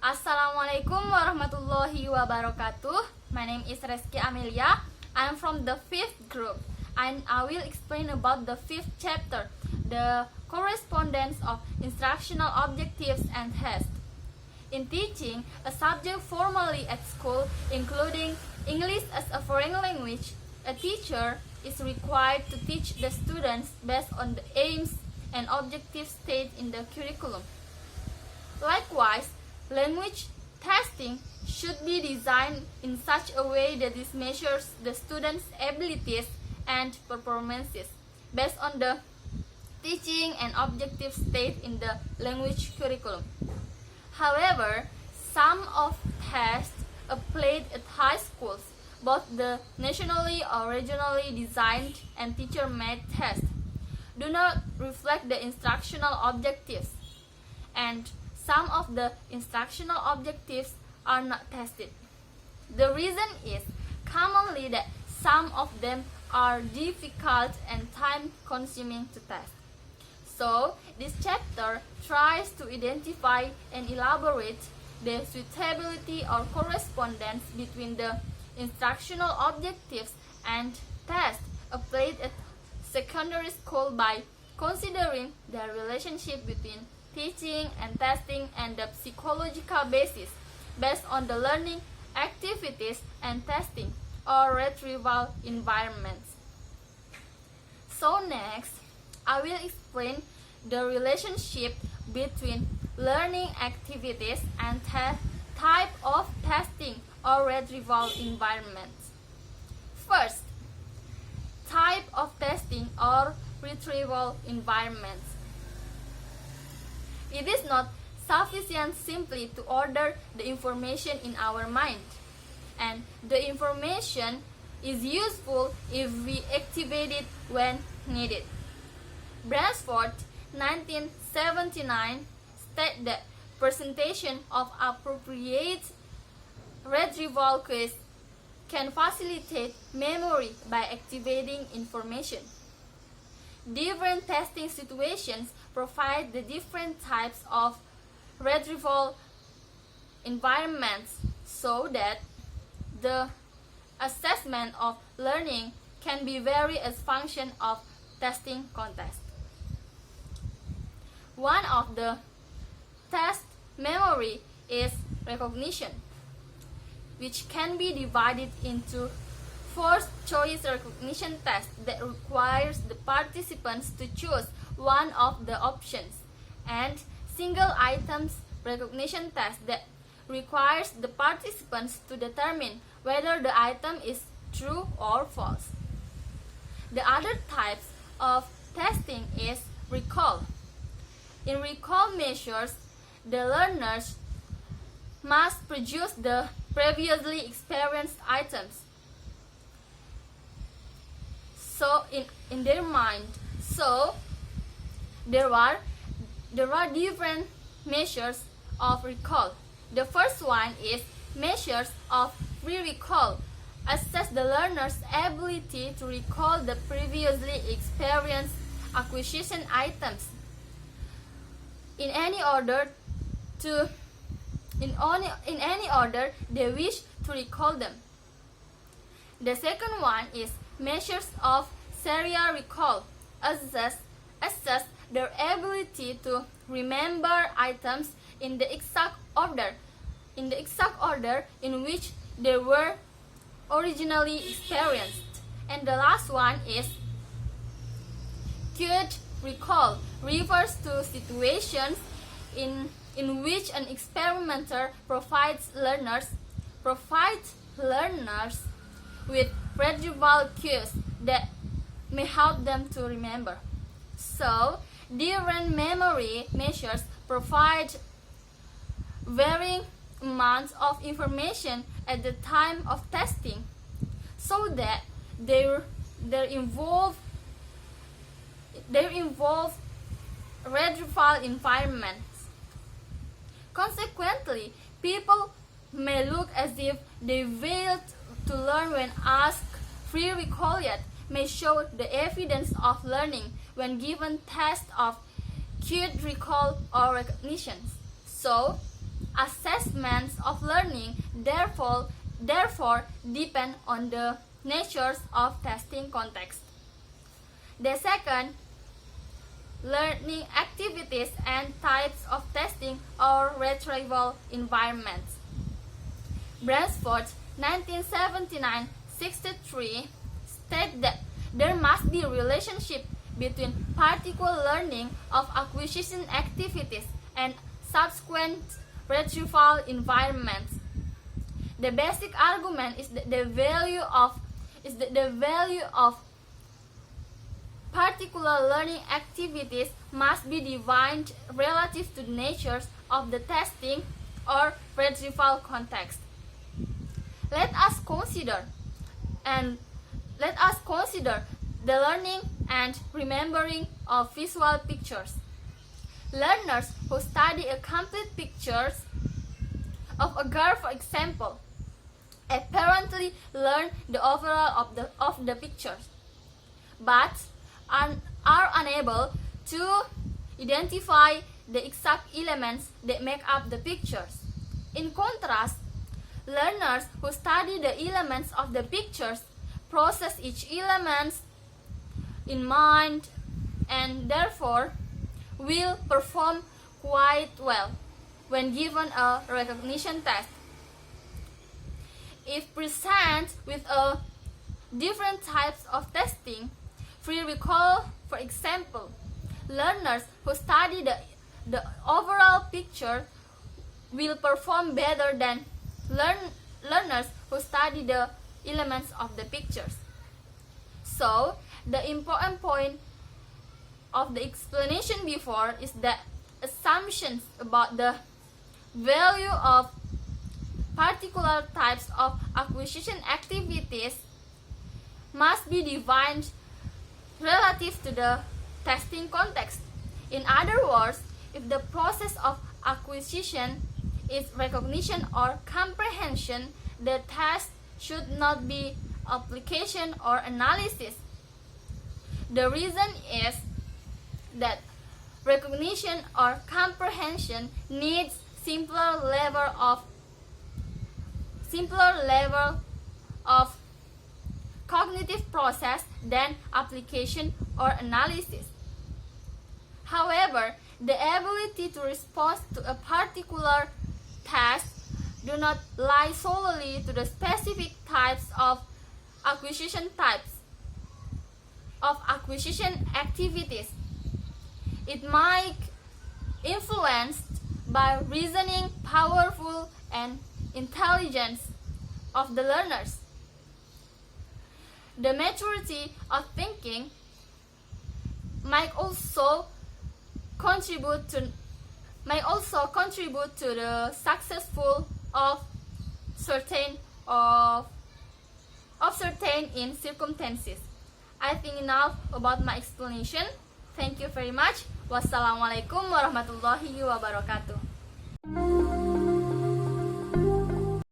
Assalamualaikum warahmatullahi wabarakatuh. My name is Reski Amelia. I am from the 5th group and I will explain about the 5th chapter, the correspondence of instructional objectives and tests. In teaching a subject formally at school, including English as a foreign language, a teacher is required to teach the students based on the aims and objectives stated in the curriculum. Likewise, language testing should be designed in such a way that it measures the students' abilities and performances based on the teaching and objectives stated in the language curriculum. However, some of tests applied at high schools, both the nationally or regionally designed and teacher-made tests, do not reflect the instructional objectives, and some of the instructional objectives are not tested. The reason is commonly that some of them are difficult and time-consuming to test. So, this chapter tries to identify and elaborate the suitability or correspondence between the instructional objectives and tests applied at secondary school by considering the relationship between teaching and testing and the psychological basis based on the learning activities and testing or retrieval environments. So next, I will explain the relationship between learning activities and type of testing or retrieval environments. First, type of testing or retrieval environments. It is not sufficient simply to order the information in our mind, and the information is useful if we activate it when needed. Bransford, 1979, stated that presentation of appropriate retrieval quiz can facilitate memory by activating information. Different testing situations provide the different types of retrieval environments so that the assessment of learning can be vary as function of testing context. One of the test memory is recognition, which can be divided into first choice recognition test that requires the participants to choose one of the options, and single items recognition test that requires the participants to determine whether the item is true or false. The other types of testing is recall. In recall measures, the learners must produce the previously experienced items in their mind. So there are different measures of recall. The first one is measures of free recall. Assess the learner's ability to recall the previously experienced acquisition items in any order they wish to recall them. The second one is measures of serial recall. Assess their ability to remember items in the exact order in which they were originally experienced. And the last one is cued recall. Refers to situations in which an experimenter provides learners with retrieval cues that may help them to remember. So, different memory measures provide varying amounts of information at the time of testing, so that they involve retrieval environments. Consequently, people may look as if they failed to learn when asked. Free recall yet may show the evidence of learning when given tests of cued recall or recognition. So, assessments of learning therefore depend on the nature of testing context. The second, learning activities and types of testing or retrieval environments. Bransford 1979-63 state that there must be a relationship between particular learning of acquisition activities and subsequent retrieval environments. The basic argument is that the value of particular learning activities must be defined relative to the nature of the testing or retrieval context. Let us consider the learning and remembering of visual pictures. Learners who study a complete pictures of a girl, for example, apparently learn the overall of the pictures, but are unable to identify the exact elements that make up the pictures. In contrast, learners who study the elements of the pictures process each element in mind and therefore will perform quite well when given a recognition test. If presented with a different types of testing, free recall, for example, learners who study the overall picture will perform better than learners who study the elements of the pictures. So, the important point of the explanation before is that assumptions about the value of particular types of acquisition activities must be defined relative to the testing context. In other words, if the process of acquisition is recognition or comprehension, the test should not be application or analysis. The reason is that recognition or comprehension needs simpler level of cognitive process than application or analysis. However, the ability to respond to a particular task do not lie solely to the specific types of acquisition activities. It might influenced by reasoning, powerful and intelligence of the learners. The maturity of thinking might also contribute to the successful of certain in circumstances. I think enough about my explanation. Thank you very much. Wassalamualaikum warahmatullahi wabarakatuh.